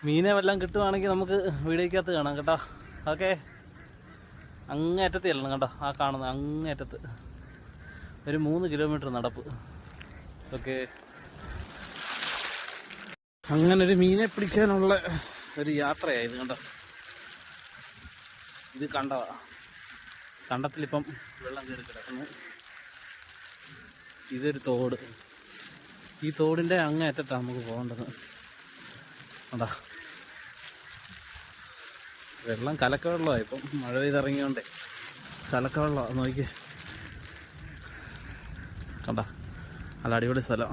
മീനെ വല്ലതും കിട്ടുവാണെങ്കിൽ നമുക്ക് വീഡിയോക്കകത്ത് കാണാം കേട്ടോ. ഓക്കെ, അങ്ങേറ്റത്ത് ചെല്ലണം കേട്ടോ. ആ കാണുന്ന അങ്ങേറ്റത്ത് ഒരു 3 കിലോമീറ്റർ നടപ്പ്. ഓക്കെ, അങ്ങനെ ഒരു മീനെ പിടിക്കാനുള്ള ഒരു യാത്രയായത് കണ്ടോ. ഇത് കണ്ടതാ, കണ്ടത്തിലിപ്പം വെള്ളം കയറി കിടക്കുന്നു. ഇതൊരു തോട്, ഈ തോടിൻ്റെ അങ്ങേറ്റത്താണ് നമുക്ക് പോകേണ്ടത്. അതാ വെള്ളം കലക്ക വെള്ളമാണ്. ഇപ്പം മഴ പെയ്തിറങ്ങിയോണ്ടേ കലക്ക വെള്ളമാണ്. നോക്കി കണ്ട, നല്ല അടിപൊളി സ്ഥലം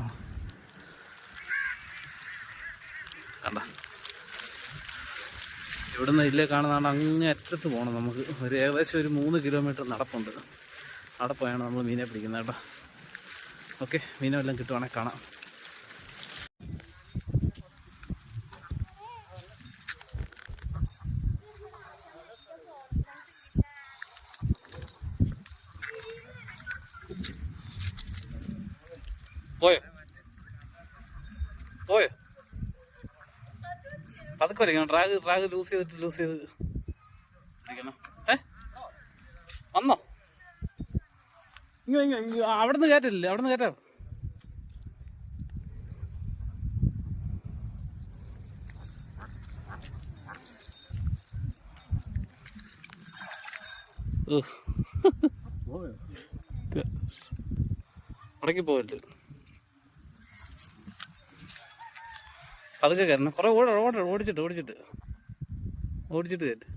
കണ്ട. ഇവിടുന്ന് ഇല്ലേ കാണുന്നതാണ് അങ്ങേ അറ്റത്ത് പോകണം നമുക്ക്. ഏകദേശം ഒരു 3 കിലോമീറ്റർ നടപ്പുണ്ട്. അവിടെ പോയാണ് നമ്മൾ മീനെ പിടിക്കുന്നത് കേട്ടോ. ഓക്കെ, മീനെ വല്ലതും കിട്ടുവാണെങ്കിൽ കാണാം. പോയോ പോയോ പതുക്കെ വരയ്ക്കണം. ഡ്രാഗ് ലൂസ് ചെയ്ത് ഇരിക്കണം. വന്നോ? അവിടെ നിന്ന് കയറ്റില്ലേ? അവിടെ നിന്ന് കയറ്റാം. അടക്കി പോകരുത്, അതൊക്കെ കയറണം. കുറെ ഓടിച്ചിട്ട് കയറ്റ്.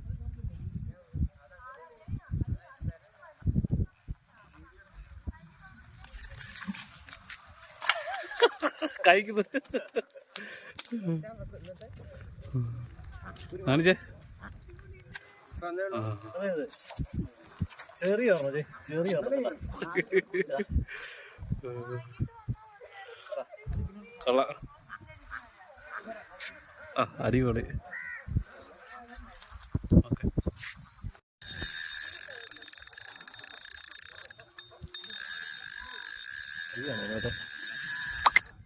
കഴിക്കുന്നത് കാണിച്ചേ. ചെറിയ കൊള്ള. അടിപൊളി. ഓക്കെ,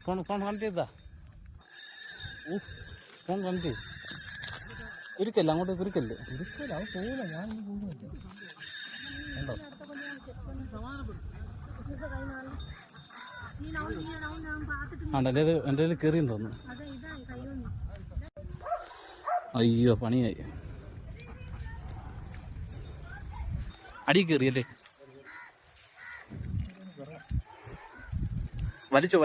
ഫോൺ കണക്ട് ചെയ്താ. ഫോൺ കണക്ട് ചെയ്ത് കുരുക്കല്ല, അങ്ങോട്ട് കുരുക്കല്ലേ. അവൻ പോകില്ല, ഞാനൊന്നും പോകുന്നില്ല. ഉണ്ടോ? ആണ്ടല്ലേ, അത് എൻ്റെ കയ്യിൽ കയറിയെന്ന് തോന്നുന്നു. അയ്യോ, പണിയായി. അടി കയറിയല്ലേ. വലിച്ചോ